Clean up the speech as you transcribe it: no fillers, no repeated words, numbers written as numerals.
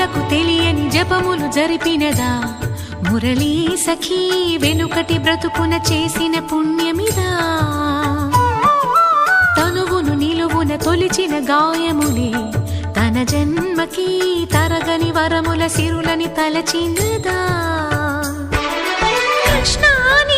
జనులకు తెలియని జపములు జరిపినదా మురళీ సఖీ వెనుకటి బ్రతుకున చేసిన పుణ్యమిదా తనువును నిలువున తొలిచిన గాయములే తన జన్మకి తరగని వరముల సిరులని తలచినదా కృష్ణాని